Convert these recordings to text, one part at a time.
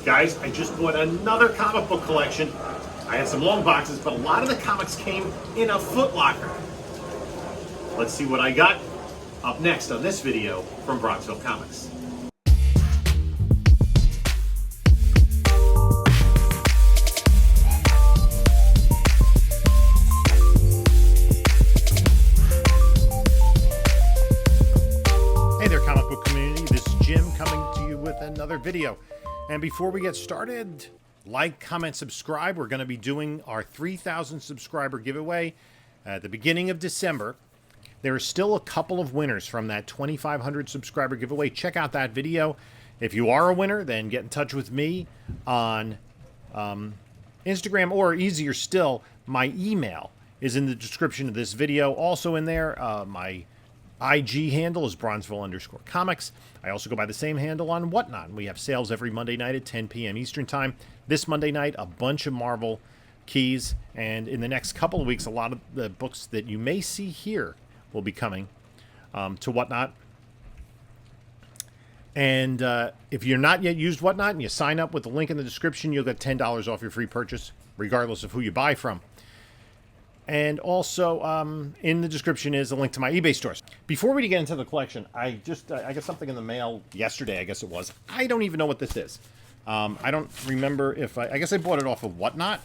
Guys, I just bought another comic book collection. I had some long boxes, but a lot of the comics came in a Foot Locker. Let's see what I got up next on this video from Bronxville Comics. Hey there, comic book community. This is Jim coming to you with another video. And before we get started, like, comment, subscribe. We're going to be doing our 3,000 subscriber giveaway at the beginning of December. There are still a couple of winners from that 2,500 subscriber giveaway. Check out that video. If you are a winner, then get in touch with me on Instagram, or easier still, my email is in the description of this video. Also in there, my IG handle is Bronxville_comics. I also go by the same handle on Whatnot. We have sales every Monday night at 10 p.m. Eastern Time. This Monday night, a bunch of Marvel keys. And in the next couple of weeks, a lot of the books that you may see here will be coming to Whatnot. And if you're not yet used Whatnot and you sign up with the link in the description, you'll get $10 off your free purchase, regardless of who you buy from. And also, in the description is a link to my eBay stores. Before we get into the collection, I got something in the mail yesterday, I guess it was. I don't even know what this is. I don't remember if I guess I bought it off of Whatnot.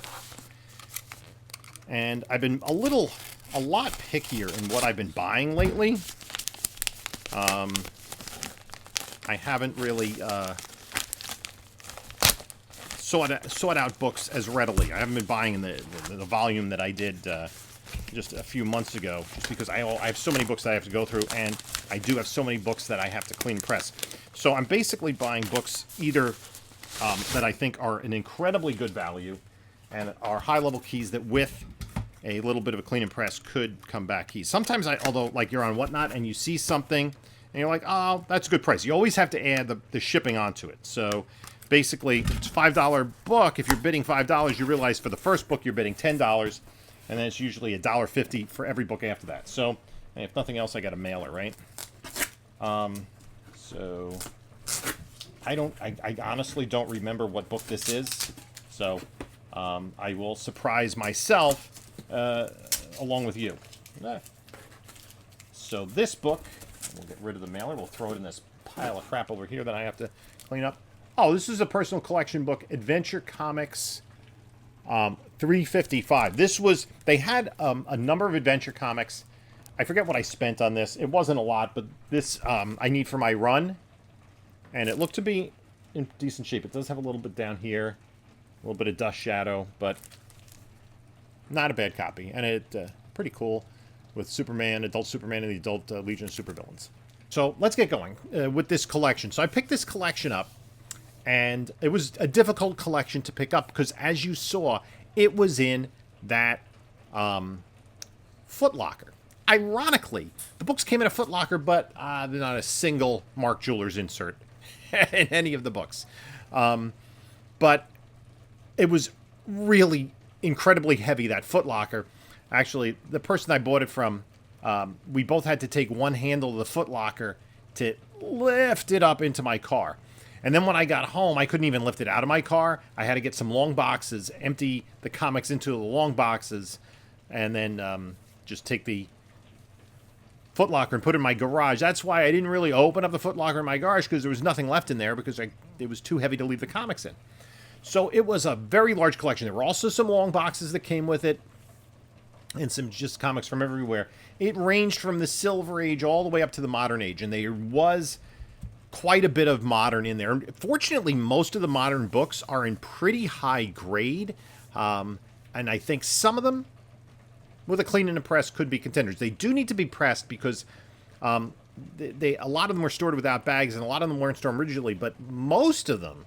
And I've been a lot pickier in what I've been buying lately. I haven't really sought out books as readily. I haven't been buying in the volume that I did just a few months ago, just because I have so many books that I have to go through, and I do have so many books that I have to clean press. So I'm basically buying books either that I think are an incredibly good value and are high-level keys that with a little bit of a clean and press could come back keys. Sometimes, although like you're on Whatnot and you see something and you're like, oh, that's a good price. You always have to add the shipping onto it. So basically, it's a $5 book. If you're bidding $5, you realize for the first book you're bidding $10, and then it's usually $1.50 for every book after that. So, if nothing else, I got a mailer, right? So I honestly don't remember what book this is. So I will surprise myself along with you. So this book, we'll get rid of the mailer. We'll throw it in this pile of crap over here that I have to clean up. Oh, this is a personal collection book, Adventure Comics 355. This was, they had a number of adventure comics. I forget what I spent on this. It wasn't a lot, but this I need for my run. And it looked to be in decent shape. It does have a little bit down here, a little bit of dust shadow, but not a bad copy. And it pretty cool with Superman, Adult Superman, and the Adult Legion of Supervillains. So let's get going with this collection. So I picked this collection up. And it was a difficult collection to pick up because, as you saw, it was in that Foot Locker. Ironically, the books came in a Foot Locker, but there's not a single Mark Jewelers insert in any of the books. But it was really incredibly heavy, that Foot Locker. Actually, the person I bought it from, we both had to take one handle of the Foot Locker to lift it up into my car. And then when I got home, I couldn't even lift it out of my car. I had to get some long boxes, empty the comics into the long boxes, and then just take the Foot Locker and put it in my garage. That's why I didn't really open up the Foot Locker in my garage, because there was nothing left in there, because it was too heavy to leave the comics in. So it was a very large collection. There were also some long boxes that came with it, and some just comics from everywhere. It ranged from the Silver Age all the way up to the Modern Age, and there was quite a bit of modern in there. Fortunately, most of the modern books are in pretty high grade, and I think some of them, with a clean and a press, could be contenders. They do need to be pressed because a lot of them were stored without bags, and a lot of them weren't stored originally, but most of them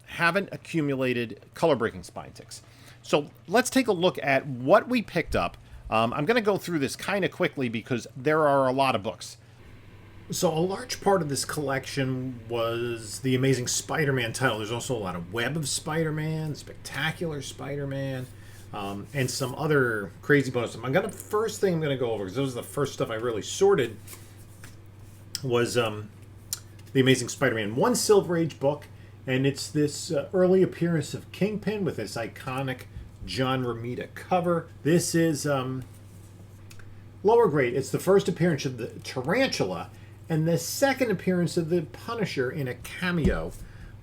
haven't accumulated color-breaking spine ticks. So let's take a look at what we picked up. I'm going to go through this kind of quickly because there are a lot of books. So a large part of this collection was the Amazing Spider-Man title. There's also a lot of Web of Spider-Man, Spectacular Spider-Man, and some other crazy bonus. First thing I'm going to go over, because this was the first stuff I really sorted, was the Amazing Spider-Man 1 Silver Age book And it's this early appearance of Kingpin with this iconic John Romita cover. This is lower grade. It's the first appearance of the Tarantula and the second appearance of the Punisher in a cameo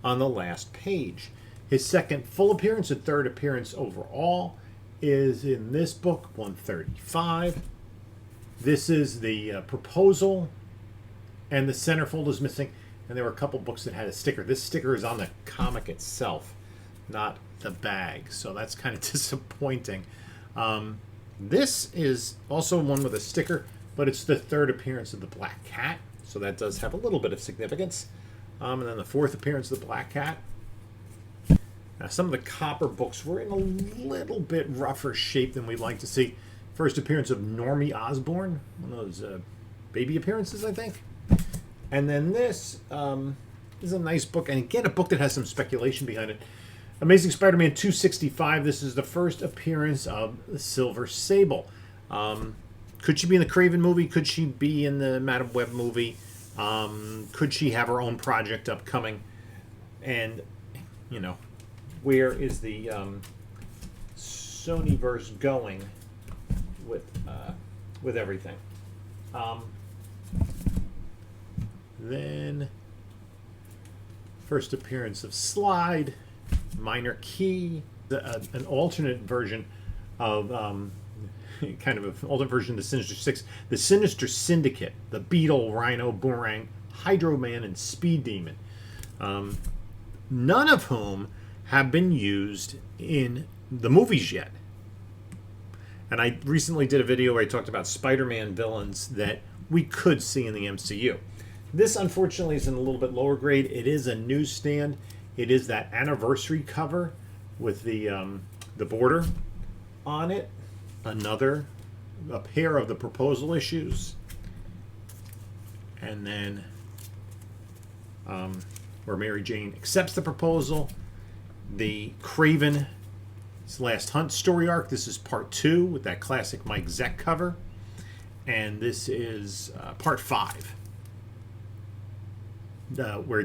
on the last page. His second full appearance and third appearance overall is in this book, 135. This is the proposal, and the centerfold is missing. And there were a couple books that had a sticker. This sticker is on the comic itself, not the bag. So that's kind of disappointing. This is also one with a sticker, but it's the third appearance of the Black Cat. So that does have a little bit of significance. And then the fourth appearance of the Black Cat. Now, some of the Copper books were in a little bit rougher shape than we'd like to see. First appearance of Normie Osborn, one of those baby appearances, I think. And then this is a nice book, and again, a book that has some speculation behind it. Amazing Spider-Man 265. This is the first appearance of the Silver Sable. Could she be in the Craven movie? Could she be in the Madam Web movie? Could she have her own project upcoming? And, you know, where is the Sonyverse going with everything? Then, first appearance of Slide, Minor Key, an alternate version of, kind of an alternate version of the Sinister Six, the Sinister Syndicate, the Beetle, Rhino, Boomerang, Hydro Man, and Speed Demon. None of whom have been used in the movies yet. And I recently did a video where I talked about Spider-Man villains that we could see in the MCU. This, unfortunately, is in a little bit lower grade. It is a newsstand. It is that anniversary cover with the border on it. A pair of the proposal issues. And then where Mary Jane accepts the proposal. The Craven's Last Hunt story arc. This is part 2 with that classic Mike Zeck cover. And this is part 5. Where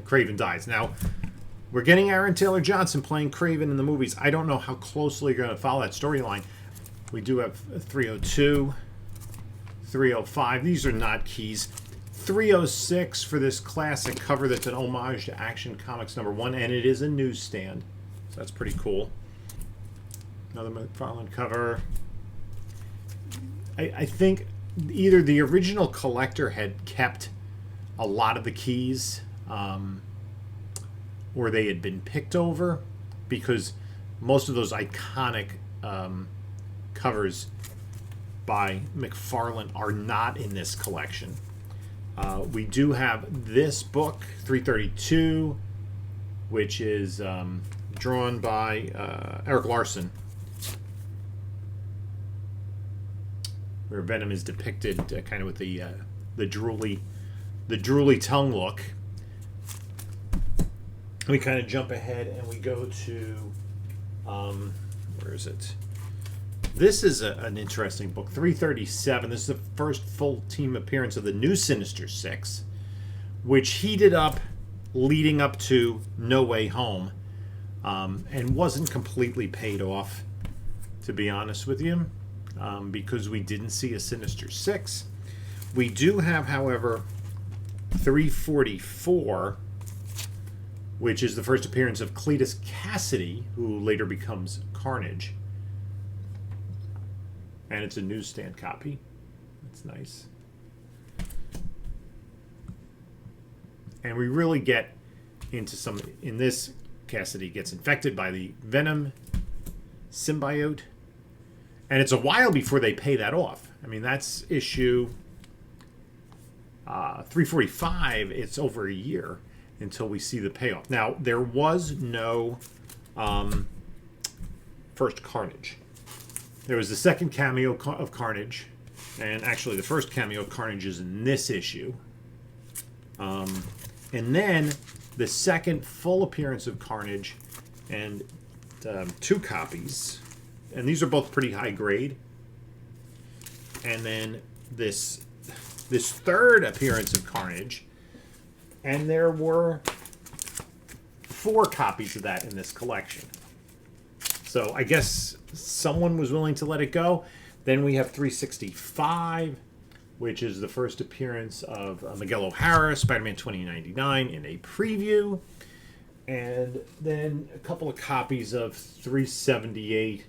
Craven dies. Now, we're getting Aaron Taylor Johnson playing Craven in the movies. I don't know how closely you're going to follow that storyline. We do have 302, 305. These are not keys. 306 for this classic cover that's an homage to Action Comics #1, and it is a newsstand. So that's pretty cool. Another McFarlane cover. I think either the original collector had kept a lot of the keys, or they had been picked over, because most of those iconic covers by McFarlane are not in this collection. We do have this book, 332, which is drawn by Eric Larson, where Venom is depicted kind of with the drooly tongue look. We kind of jump ahead and we go to, where is it? This is an interesting book, 337. This is the first full team appearance of the new Sinister Six, which heated up leading up to No Way Home, and wasn't completely paid off, to be honest with you, because we didn't see a Sinister Six. We do have, however, 344, which is the first appearance of Cletus Cassidy, who later becomes Carnage. And it's a newsstand copy. That's nice. And we really get into some... In this, Cassidy gets infected by the Venom symbiote. And it's a while before they pay that off. I mean, that's issue 345. It's over a year until we see the payoff. Now, there was no first Carnage. There was the second cameo of Carnage, and actually the first cameo of Carnage is in this issue. And then the second full appearance of Carnage, and 2 copies, and these are both pretty high grade. And then this third appearance of Carnage, and there were 4 copies of that in this collection. So I guess someone was willing to let it go. Then we have 365, which is the first appearance of Miguel O'Hara, Spider-Man 2099 in a preview. And then a couple of copies of 378,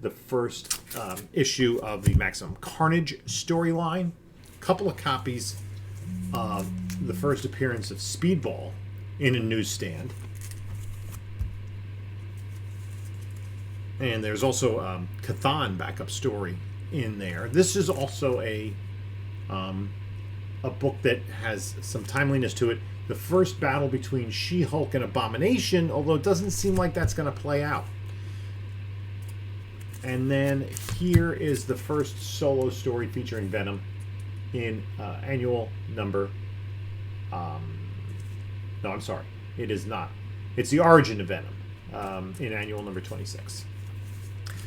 the first issue of the Maximum Carnage storyline. A couple of copies of the first appearance of Speedball in a newsstand. And there's also Cathan backup story in there. This is also a book that has some timeliness to it. The first battle between She-Hulk and Abomination, although it doesn't seem like that's going to play out. And then here is the first solo story featuring Venom in annual number... no, I'm sorry. It is not. It's the origin of Venom in annual number 26.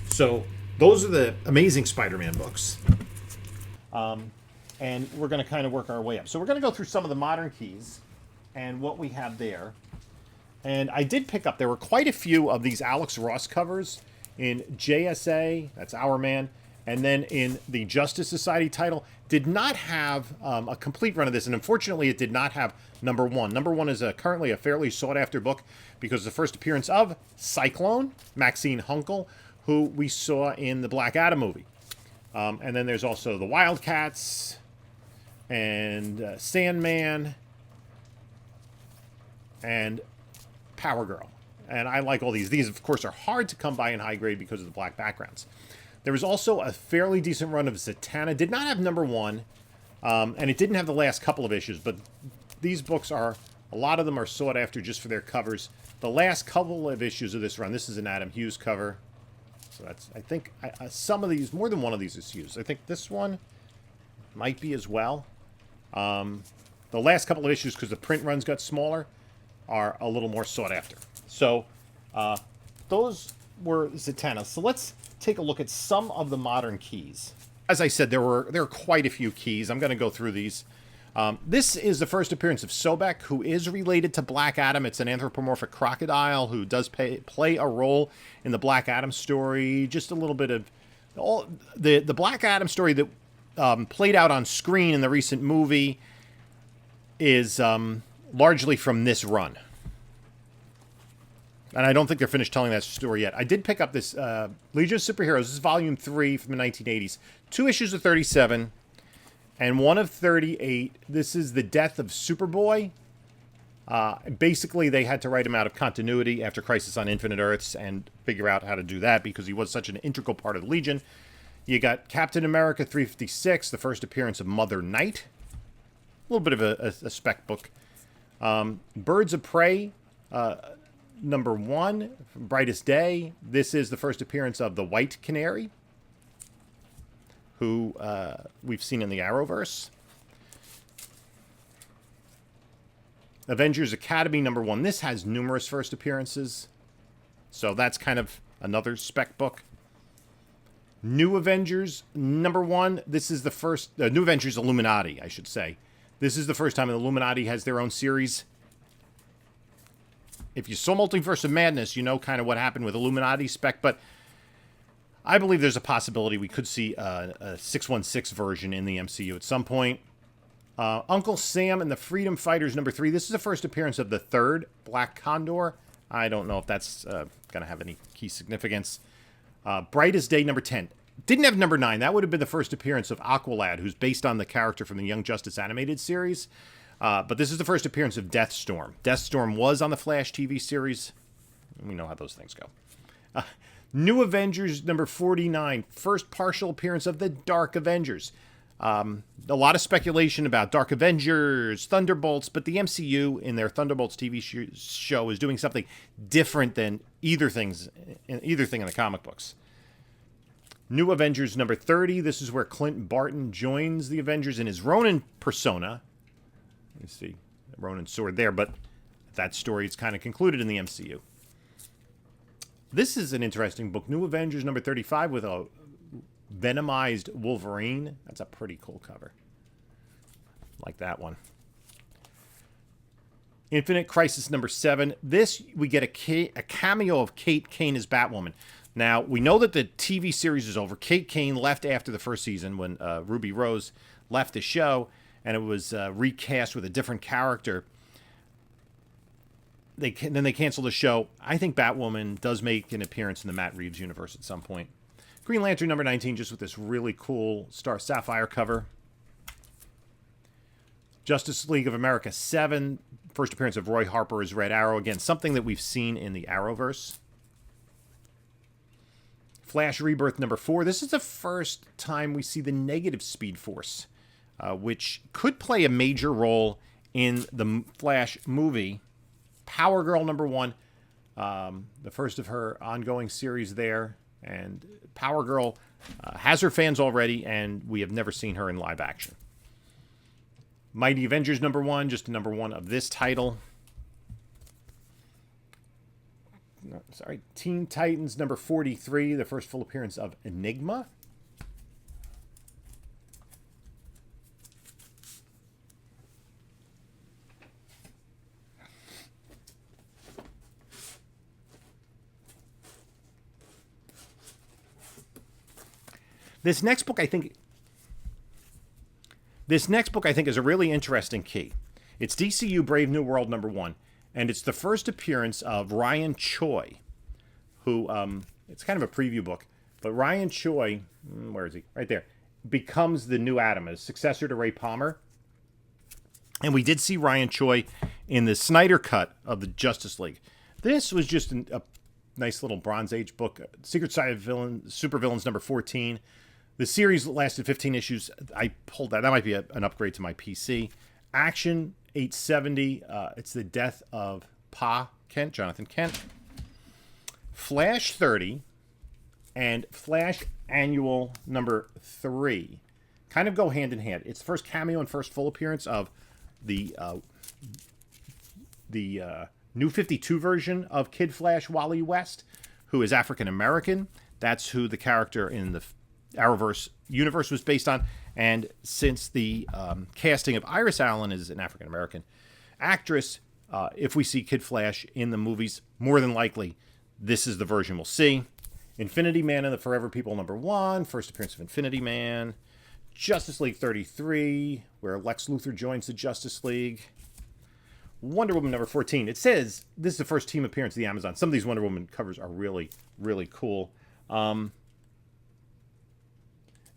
So those are the Amazing Spider-Man books. And we're going to kind of work our way up. So we're going to go through some of the modern keys and what we have there. And I did pick up, there were quite a few of these Alex Ross covers in JSA, that's Our Man, and then in the Justice Society title. Did not have a complete run of this, and unfortunately it did not have number 1. Number 1 is currently a fairly sought-after book because the first appearance of Cyclone, Maxine Hunkel, who we saw in the Black Adam movie. And then there's also the Wildcats and Sandman and Power Girl. And I like all these. These, of course, are hard to come by in high grade because of the black backgrounds. There was also a fairly decent run of Zatanna. Did not have number 1, and it didn't have the last couple of issues, but these books are, a lot of them are sought after just for their covers. The last couple of issues of this run, this is an Adam Hughes cover. So that's, I think, some of these, more than one of these is Hughes. I think this one might be as well. The last couple of issues, because the print runs got smaller, are a little more sought after. So those were Zatanna. So let's take a look at some of the modern keys. As I said, there are quite a few keys. I'm going to go through these. This is the first appearance of Sobek, who is related to Black Adam. It's an anthropomorphic crocodile who does play a role in the Black Adam story. Just a little bit of all the Black Adam story that played out on screen in the recent movie is largely from this run. And I don't think they're finished telling that story yet. I did pick up this Legion of Superheroes. This is volume 3 from the 1980s. 2 issues of 37 and 1 of 38. This is the death of Superboy. Basically, they had to write him out of continuity after Crisis on Infinite Earths and figure out how to do that because he was such an integral part of the Legion. You got Captain America 356, the first appearance of Mother Night. A little bit of a spec book. Birds of Prey, number 1, Brightest Day. This is the first appearance of the White Canary, who we've seen in the Arrowverse. Avengers Academy, number 1. This has numerous first appearances, so that's kind of another spec book. New Avengers, number 1. This is the first... New Avengers Illuminati, I should say. This is the first time the Illuminati has their own series. If you saw Multiverse of Madness, you know kind of what happened with Illuminati spec, but I believe there's a possibility we could see a 616 version in the MCU at some point. Uncle Sam and the Freedom Fighters, number 3. This is the first appearance of the 3rd Black Condor. I don't know if that's going to have any key significance. Brightest Day, number 10. Didn't have number 9. That would have been the first appearance of Aqualad, who's based on the character from the Young Justice animated series. But this is the first appearance of Deathstorm. Deathstorm was on the Flash TV series. We know how those things go. New Avengers, number 49. First partial appearance of the Dark Avengers. A lot of speculation about Dark Avengers, Thunderbolts, but the MCU in their Thunderbolts TV show is doing something different than either thing in the comic books. New Avengers, number 30. This is where Clint Barton joins the Avengers in his Ronin persona. You see Ronin's sword there, but that story is kind of concluded in the MCU. This is an interesting book. New Avengers number 35 with a Venomized Wolverine. That's a pretty cool cover. Like that one. Infinite Crisis number 7. This, we get a cameo of Kate Kane as Batwoman. Now, we know that the TV series is over. Kate Kane left after the first season when Ruby Rose left the show, and it was recast with a different character. Then they canceled the show. I think Batwoman does make an appearance in the Matt Reeves universe at some point. Green Lantern number 19, just with this really cool Star Sapphire cover. Justice League of America 7, first appearance of Roy Harper as Red Arrow. Again, something that we've seen in the Arrowverse. Flash Rebirth number 4. This is the first time we see the negative Speed Force, which could play a major role in the Flash movie. Power Girl number 1, the first of her ongoing series there. And Power Girl has her fans already, and we have never seen her in live action. Mighty Avengers number 1, just a number 1 of this title. No, sorry, Teen Titans number 43, the first full appearance of Enigma. This next book, I think is a really interesting key. It's DCU Brave New World number 1, and it's the first appearance of Ryan Choi, who, it's kind of a preview book, but Ryan Choi, where is he? Right there, becomes the new Atom, a successor to Ray Palmer. And we did see Ryan Choi in the Snyder cut of the Justice League. This was just a nice little Bronze Age book. Secret Side of Supervillains number 14. The series lasted 15 issues. I pulled that. That might be an upgrade to my PC. Action 870. It's the death of Jonathan Kent. Flash 30 and Flash Annual number 3 kind of go hand in hand. It's the first cameo and first full appearance of the New 52 version of Kid Flash, Wally West, who is African American. That's who the character in the Arrowverse universe was based on. And since the casting of Iris Allen is an African American actress, if we see Kid Flash in the movies, more than likely this is the version we'll see. Infinity Man and the Forever People number 1, first appearance of Infinity Man. Justice League 33, where Lex Luthor joins the Justice League. Wonder Woman number 14. It says this is the first team appearance of the Amazon. Some of these Wonder Woman covers are really, really cool.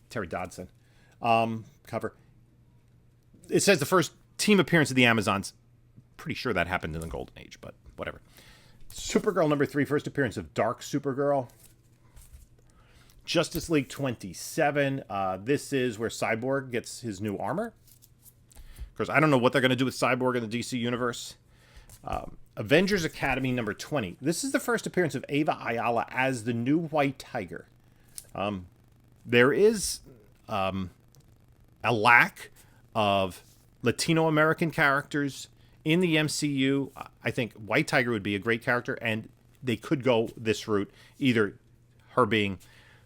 Terry Dodson cover. It says the first team appearance of the Amazons. Pretty sure that happened in the Golden Age, but whatever. Supergirl number 3, first appearance of Dark Supergirl. Justice League 27. This is where Cyborg gets his new armor. Of course, I don't know what they're going to do with Cyborg in the DC universe. Avengers Academy number 20. This is the first appearance of Ava Ayala as the new White Tiger. There is a lack of Latino American characters in the MCU. I think White Tiger would be a great character, and they could go this route, either her being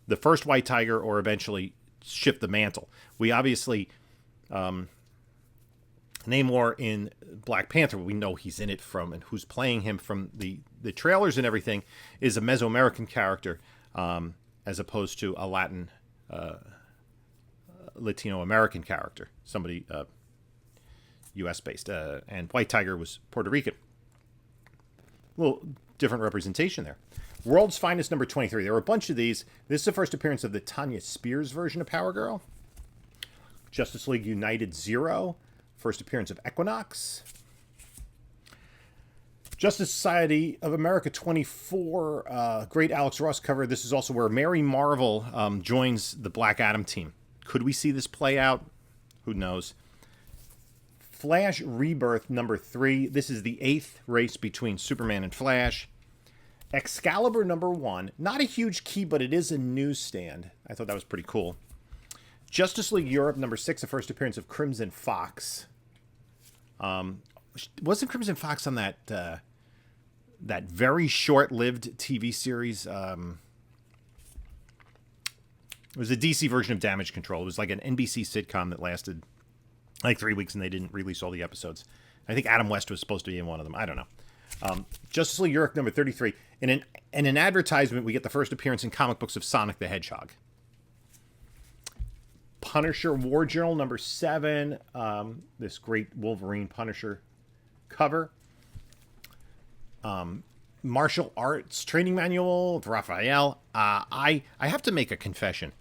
the first White Tiger or eventually shift the mantle. We obviously, Namor in Black Panther, we know he's in it from, and who's playing him from the trailers and everything, is a Mesoamerican character, as opposed to a Latin, Latino American character, somebody U.S. based, and White Tiger was Puerto Rican. A little different representation there. World's Finest number 23. There were a bunch of these. This is the first appearance of the Tanya Spears version of Power Girl. Justice League United 0. First appearance of Equinox. Justice Society of America 24. Great Alex Ross cover. This is also where Mary Marvel joins the Black Adam team. Could we see this play out? Who knows? Flash Rebirth number 3. This is the 8th race between Superman and Flash. Excalibur number 1. Not a huge key, but it is a newsstand. I thought that was pretty cool. Justice League Europe number 6. The first appearance of Crimson Fox. Wasn't Crimson Fox on that that very short-lived TV series? It was a DC version of Damage Control. It was like an NBC sitcom that lasted like 3 weeks, and they didn't release all the episodes. I think Adam West was supposed to be in one of them. I don't know. Justice League Europe number 33. In an advertisement, we get the first appearance in comic books of Sonic the Hedgehog. Punisher War Journal number 7. This great Wolverine Punisher cover. Martial Arts Training Manual with Raphael. I have to make a confession.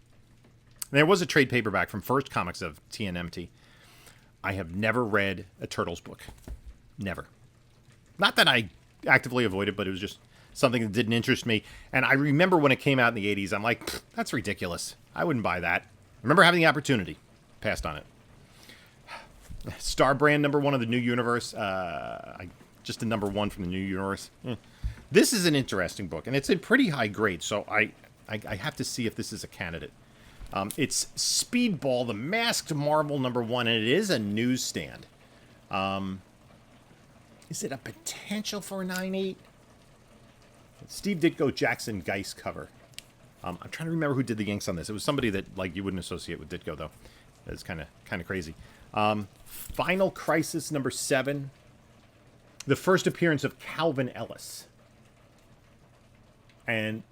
There was a trade paperback from First Comics of TNMT. I have never read a Turtles book. Never. Not that I actively avoid it, but it was just something that didn't interest me. And I remember when it came out in the 80s, I'm like, that's ridiculous. I wouldn't buy that. I remember having the opportunity. Passed on it. Star Brand number 1 of the New Universe. Just a number 1 from the New Universe. This is an interesting book, and it's a pretty high grade, so I have to see if this is a candidate. It's Speedball, the Masked Marvel number 1, and it is a newsstand. Is it a potential for 9.8? Steve Ditko, Jackson Geist cover. I'm trying to remember who did the inks on this. It was somebody that like you wouldn't associate with Ditko, though. It's kind of crazy. Final Crisis number 7. The first appearance of Calvin Ellis. And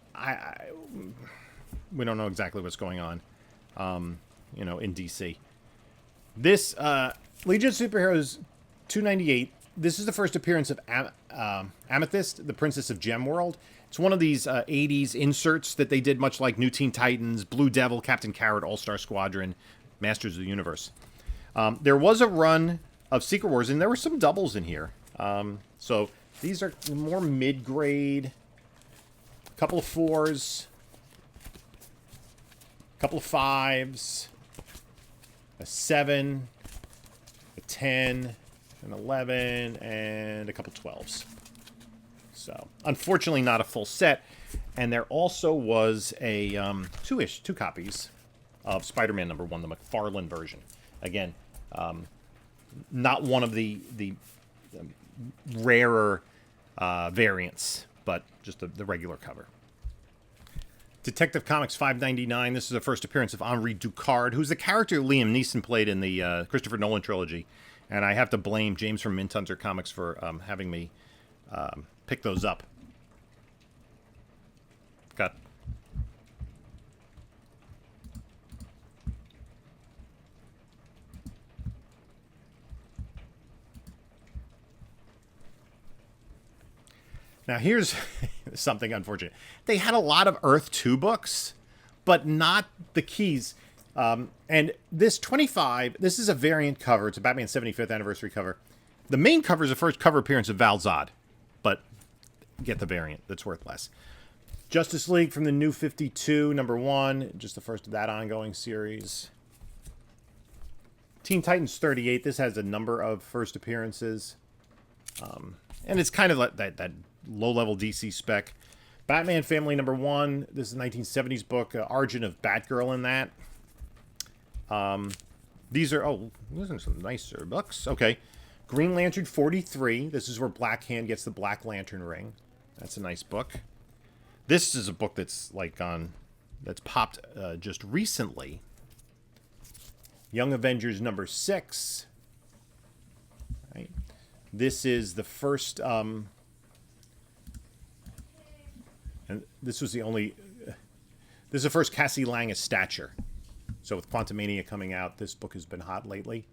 we don't know exactly what's going on, in DC. This Legion of Superheroes 298. This is the first appearance of Amethyst, the Princess of Gemworld. It's one of these 80s inserts that they did, much like New Teen Titans, Blue Devil, Captain Carrot, All-Star Squadron, Masters of the Universe. There was a run of Secret Wars, and there were some doubles in here. So these are more mid-grade. A couple of 4s. A couple of 5s. A 7. A 10. An 11. And a couple 12s. So, unfortunately, not a full set. And there also was a two copies of Spider-Man number 1, the McFarlane version. Again, not one of the rarer variants, but just the regular cover. Detective Comics 599. This is the first appearance of Henri Ducard, who's the character Liam Neeson played in the Christopher Nolan trilogy. And I have to blame James from Mindhunter Comics for having me pick those up. Got Now, here's something unfortunate. They had a lot of Earth 2 books, but not the keys. And this 25, this is a variant cover. It's a Batman 75th anniversary cover. The main cover is the first cover appearance of Val Zod, but get the variant that's worth less. Justice League from the New 52, number 1, just the first of that ongoing series. Teen Titans 38, this has a number of first appearances. And it's kind of like that low-level DC spec. Batman Family number 1, this is a 1970s book, Origin of Batgirl in that. These are some nicer books. Okay. Green Lantern 43. This is where Black Hand gets the Black Lantern ring. That's a nice book. This is a book that's that's popped just recently. Young Avengers number 6. Right. This is the first, and this was the only, this is the first Cassie Lang as Stature. So with Quantumania coming out, this book has been hot lately.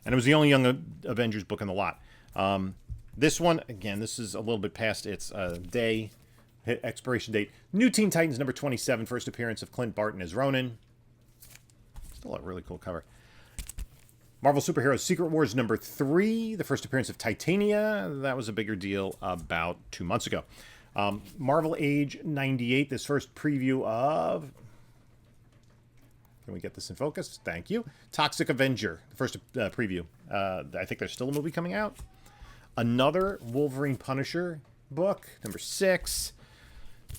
And it was the only Young Avengers book in the lot. This one, again, this is a little bit past its expiration date. New Teen Titans number 27, first appearance of Clint Barton as Ronin. Still a really cool cover. Marvel Superheroes Secret Wars number 3, the first appearance of Titania. That was a bigger deal about 2 months ago. Marvel Age 98, this first preview of... Can we get this in focus? Thank you. Toxic Avenger, the first preview. I think there's still a movie coming out. Another Wolverine Punisher book, number 6.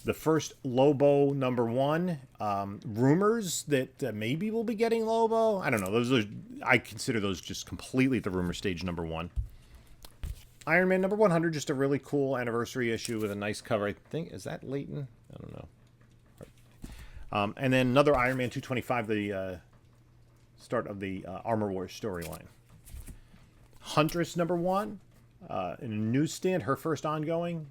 The first Lobo number 1. Rumors that maybe we'll be getting Lobo. I don't know. I consider those just completely at the rumor stage, number 1. Iron Man number 100, just a really cool anniversary issue with a nice cover. I think, is that Leighton? I don't know. And then another Iron Man 225, the start of the Armor Wars storyline. Huntress #1 in a newsstand, her first ongoing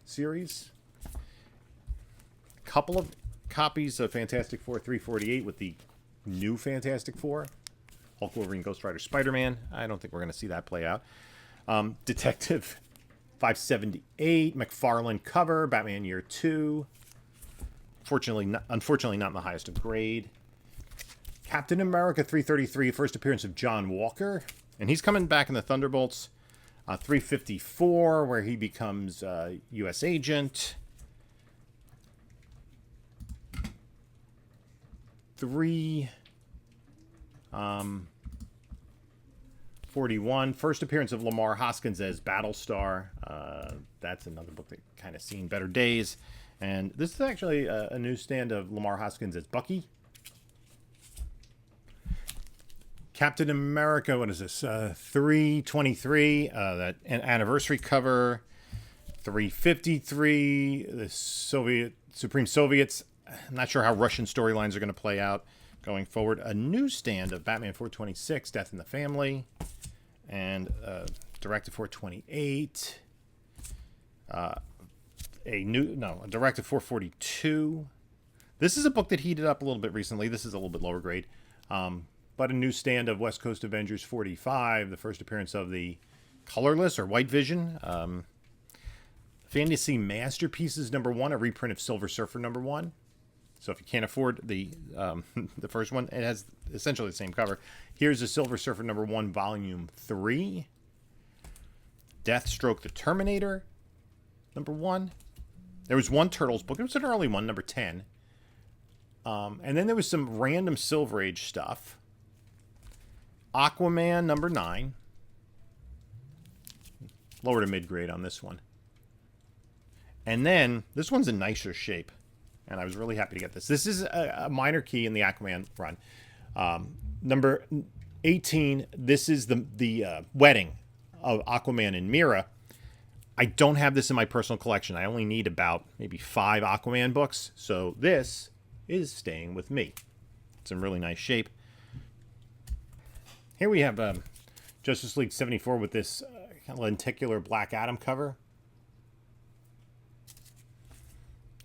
series. A couple of copies of Fantastic Four 348 with the new Fantastic Four. Hulk, Wolverine, Ghost Rider, Spider-Man. I don't think we're going to see that play out. Detective 578, McFarlane cover, Batman Year 2. Unfortunately not in the highest of grade. Captain America 333, first appearance of John Walker. And he's coming back in the Thunderbolts. 354, where he becomes U.S. agent. 341, first appearance of Lamar Hoskins as Battlestar. That's another book that kind of seen better days. And this is actually a newsstand of Lamar Hoskins as Bucky. Captain America, what is this? 323, that anniversary cover. 353, the Supreme Soviets. I'm not sure how Russian storylines are going to play out going forward. A newsstand of Batman 426, Death in the Family. And Directive 428. A Directive 442. This is a book that heated up a little bit recently. This is a little bit lower grade. But a newsstand of West Coast Avengers 45, the first appearance of the Colorless or White Vision. Fantasy Masterpieces #1, a reprint of Silver Surfer #1. So if you can't afford the the first one, it has essentially the same cover. Here's the Silver Surfer #1, Volume 3. Deathstroke the Terminator #1. There was one Turtles book. It was an early one, number 10. And then there was some random Silver Age stuff. Aquaman #9. Lower to mid-grade on this one. And then, this one's in nicer shape. And I was really happy to get this. This is a minor key in the Aquaman run. Number 18, this is the wedding of Aquaman and Mera. I don't have this in my personal collection. I only need about maybe 5 Aquaman books. So this is staying with me. It's in really nice shape. Here we have Justice League 74 with this kind of lenticular Black Adam cover.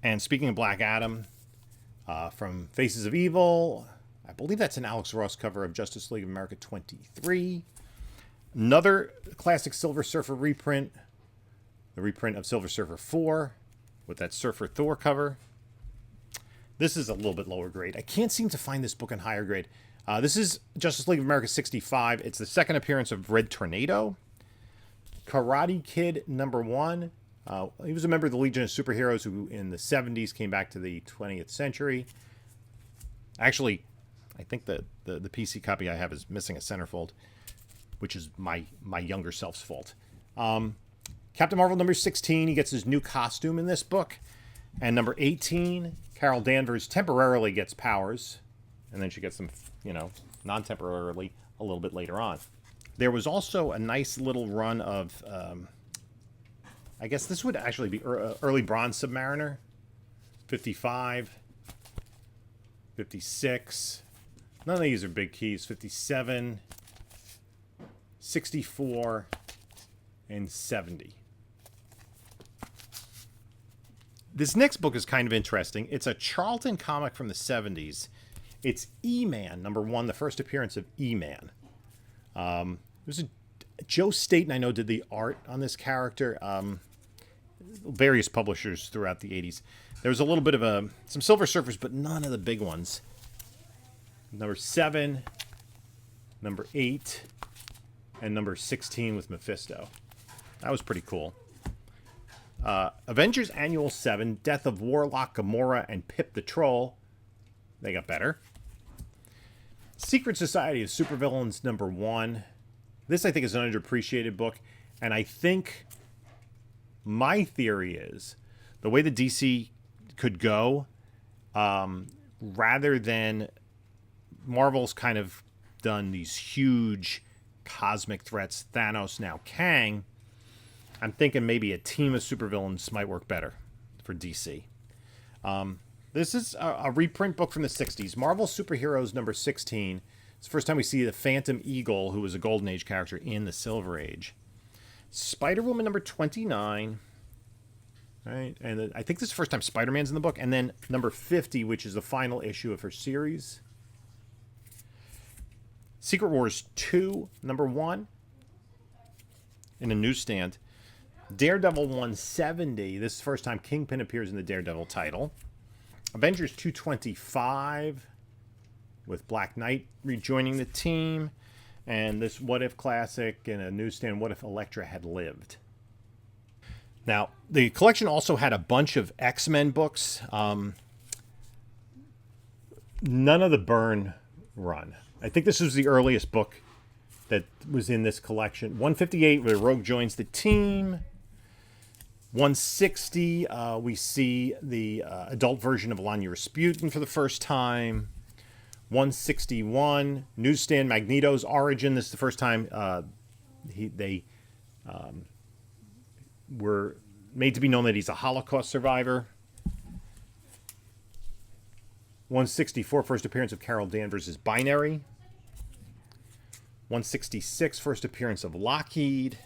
And speaking of Black Adam, from Faces of Evil, I believe that's an Alex Ross cover of Justice League of America 23. Another classic Silver Surfer reprint, the reprint of Silver Surfer 4 with that Surfer Thor cover. This is a little bit lower grade. I can't seem to find this book in higher grade. This is Justice League of America 65. It's the second appearance of Red Tornado. Karate Kid #1. He was a member of the Legion of Superheroes who in the 70s came back to the 20th century. Actually, I think the PC copy I have is missing a centerfold, which is my younger self's fault. Captain Marvel #16, he gets his new costume in this book. And number 18, Carol Danvers temporarily gets powers. And then she gets them, non-temporarily a little bit later on. There was also a nice little run of... I guess this would actually be early Bronze Submariner. 55. 56. None of these are big keys. 57. 64. And 70. This next book is kind of interesting. It's a Charlton comic from the 70s. It's E-Man, #1, the first appearance of E-Man. There's Joe Staten, I know, did the art on this character. Various publishers throughout the 80s. There was a little bit of some Silver Surfers, but none of the big ones. Number 7, number 8, and number 16 with Mephisto. That was pretty cool. Avengers Annual 7, Death of Warlock, Gamora, and Pip the Troll. They got better. Secret Society of Supervillains #1. This, I think, is an underappreciated book. And I think my theory is the way the DC could go, rather than Marvel's kind of done these huge cosmic threats, Thanos, now Kang, I'm thinking maybe a team of supervillains might work better for DC. This is a reprint book from the 60s. Marvel Superheroes #16. It's the first time we see the Phantom Eagle, who was a Golden Age character in the Silver Age. Spider-Woman number 29. Right, and I think this is the first time Spider-Man's in the book. And then number 50, which is the final issue of her series. Secret Wars 2, number 1, in a newsstand. Daredevil 170. This is the first time Kingpin appears in the Daredevil title. Avengers 225, with Black Knight rejoining the team. And this What If classic in a newsstand, What If Elektra Had Lived. Now, the collection also had a bunch of X-Men books. None of the Byrne run. I think this was the earliest book that was in this collection. 158, where Rogue joins the team. 160, we see the adult version of Lanya Rasputin for the first time. 161, newsstand Magneto's origin. This is the first time they were made to be known that he's a Holocaust survivor. 164, first appearance of Carol Danvers as Binary. 166, first appearance of Lockheed.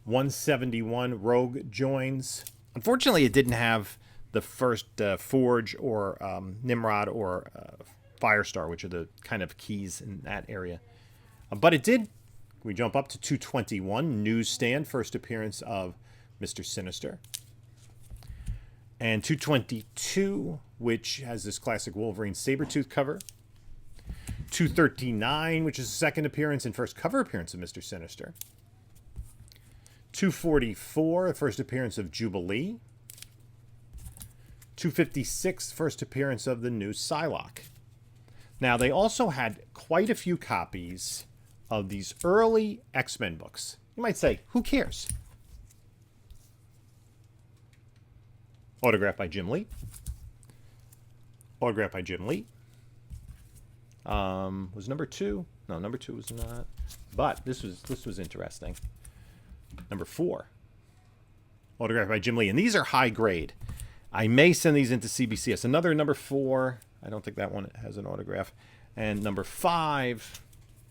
171, Rogue joins. Unfortunately, it didn't have the first Forge or Nimrod or Firestar, which are the kind of keys in that area. But it did. We jump up to 221, newsstand, first appearance of Mr. Sinister. And 222, which has this classic Wolverine Sabretooth cover. 239, which is the second appearance and first cover appearance of Mr. Sinister. 244, the first appearance of Jubilee. 256, first appearance of the new Psylocke. Now, they also had quite a few copies of these early X-Men books. You might say, who cares? Autographed by Jim Lee. Autographed by Jim Lee. Was number 2? No, number 2 was not. But this was interesting. Number 4. Autographed by Jim Lee. And these are high grade. I may send these into CBCS. Another number 4. I don't think that one has an autograph. And number 5,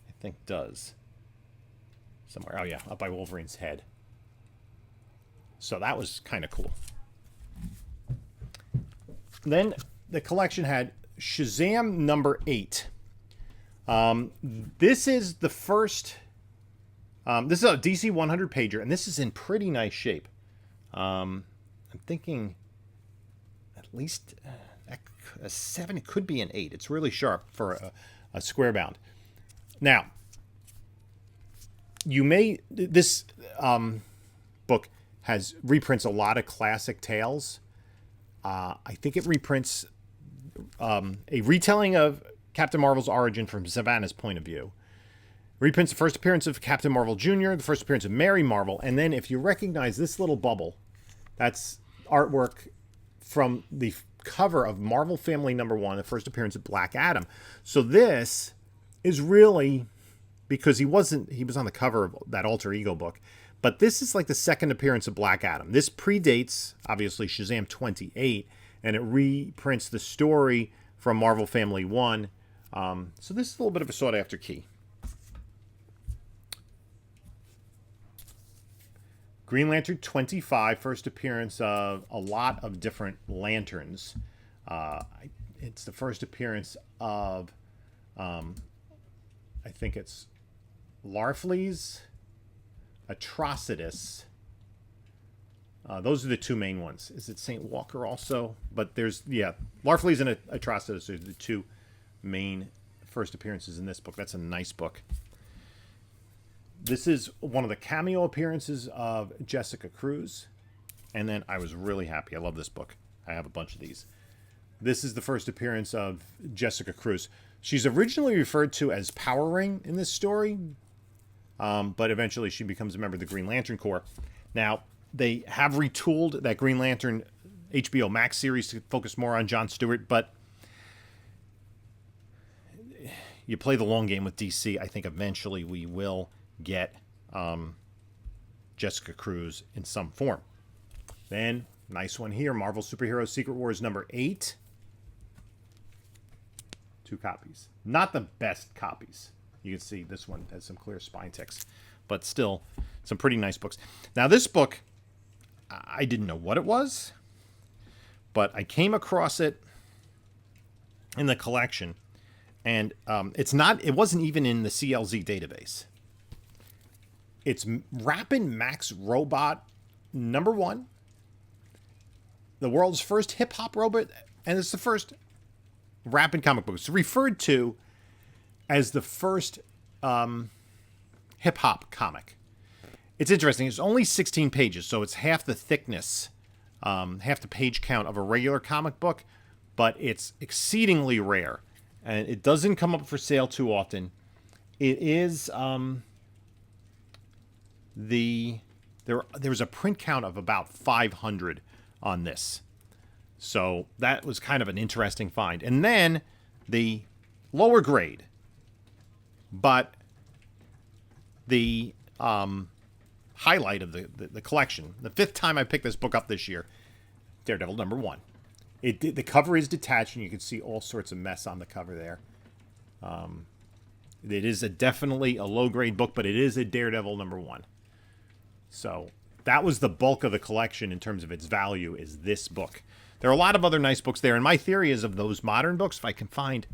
I think, does. Somewhere. Oh, yeah. Up by Wolverine's head. So that was kind of cool. Then the collection had Shazam number 8. This is the first... this is a DC 100 pager, and this is in pretty nice shape. I'm thinking at least a 7. It could be an 8. It's really sharp for a square bound. Now, you may... This book has reprints a lot of classic tales. I think it reprints a retelling of Captain Marvel's origin from Savannah's point of view. Reprints the first appearance of Captain Marvel Jr., the first appearance of Mary Marvel, and then if you recognize this little bubble, that's artwork from the cover of Marvel Family number 1, the first appearance of Black Adam. So this is really, because he was on the cover of that Alter Ego book, but this is like the second appearance of Black Adam. This predates, obviously, Shazam 28, and it reprints the story from Marvel Family 1. So this is a little bit of a sought-after key. Green Lantern 25, first appearance of a lot of different lanterns. It's the first appearance of, I think it's Larfleeze, Atrocitus. Those are the two main ones. Is it St. Walker also? But there's, yeah, Larfleeze and Atrocitus are the two main first appearances in this book. That's a nice book. This is one of the cameo appearances of Jessica Cruz. And then I was really happy. I love this book. I have a bunch of these. This is the first appearance of Jessica Cruz. She's originally referred to as Power Ring in this story. But eventually she becomes a member of the Green Lantern Corps. Now, they have retooled that Green Lantern HBO Max series to focus more on Jon Stewart. But you play the long game with DC. I think eventually we will get Jessica Cruz in some form. Then, nice one here, Marvel Superheroes Secret Wars number 8. 2 copies. Not the best copies. You can see this one has some clear spine ticks, but still some pretty nice books. Now this book, I didn't know what it was, but I came across it in the collection, and it wasn't even in the CLZ database. It's Rapid Max Robot #1, the world's first hip-hop robot, and it's the first Rapid comic book. It's referred to as the first hip-hop comic. It's interesting. It's only 16 pages, so it's half the thickness, half the page count of a regular comic book, but it's exceedingly rare, and it doesn't come up for sale too often. It is there's a print count of about 500 on this, so that was kind of an interesting find. And then the lower grade, but the highlight of the collection, the 5th time I picked this book up this year, Daredevil #1. The cover is detached, and you can see all sorts of mess on the cover there. It is definitely a low-grade book, but it is a Daredevil #1. So that was the bulk of the collection in terms of its value, is this book. There are a lot of other nice books there, and my theory is of those modern books, if I can find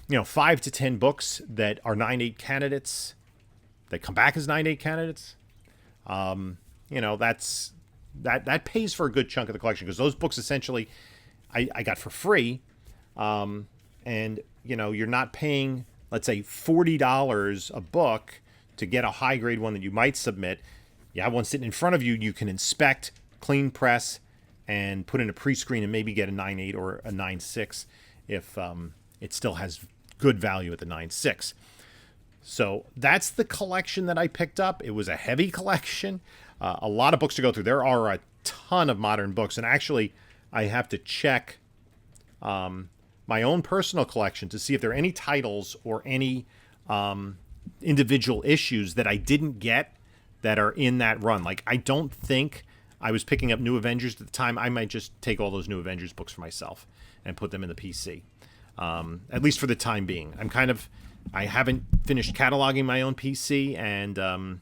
5 to 10 books that are 9/8 candidates, that come back as 9/8 candidates, that pays for a good chunk of the collection, because those books essentially I got for free, and you're not paying, let's say, $40 a book to get a high grade one that you might submit. You have one sitting in front of you, you can inspect, clean press, and put in a pre-screen and maybe get a 9/8 or a 9/6 if it still has good value at the 9/6. So that's the collection that I picked up. It was a heavy collection, a lot of books to go through. There are a ton of modern books, and actually I have to check my own personal collection to see if there are any titles or any individual issues that I didn't get that are in that run. Like, I don't think I was picking up New Avengers at the time. I might just take all those New Avengers books for myself and put them in the PC, at least for the time being. I haven't finished cataloging my own PC, and I'm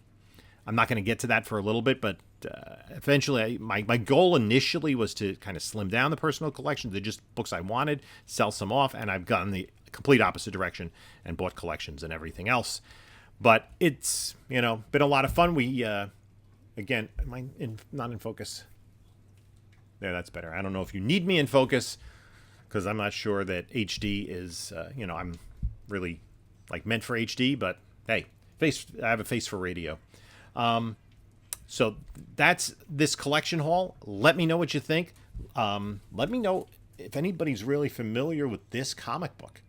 not going to get to that for a little bit, but eventually my goal initially was to kind of slim down the personal collection to just books I wanted, sell some off, and I've gone the complete opposite direction and bought collections and everything else. But it's, been a lot of fun. We, again, am I not in focus? There, that's better. I don't know if you need me in focus, because I'm not sure that HD is, I'm really meant for HD, but hey, I have a face for radio. So that's this collection haul. Let me know what you think. Let me know if anybody's really familiar with this comic book.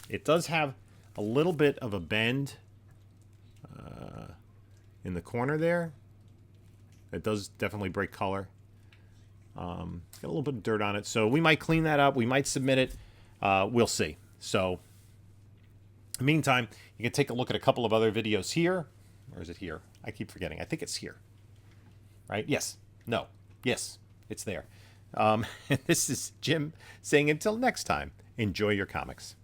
It does have a little bit of a bend in the corner there. It does definitely break color. Got a little bit of dirt on it, so we might clean that up. We might submit it. We'll see. So, in the meantime, you can take a look at a couple of other videos here. Or is it here? I keep forgetting. I think it's here. Right? Yes. No. Yes. It's there. This is Jim saying until next time, enjoy your comics.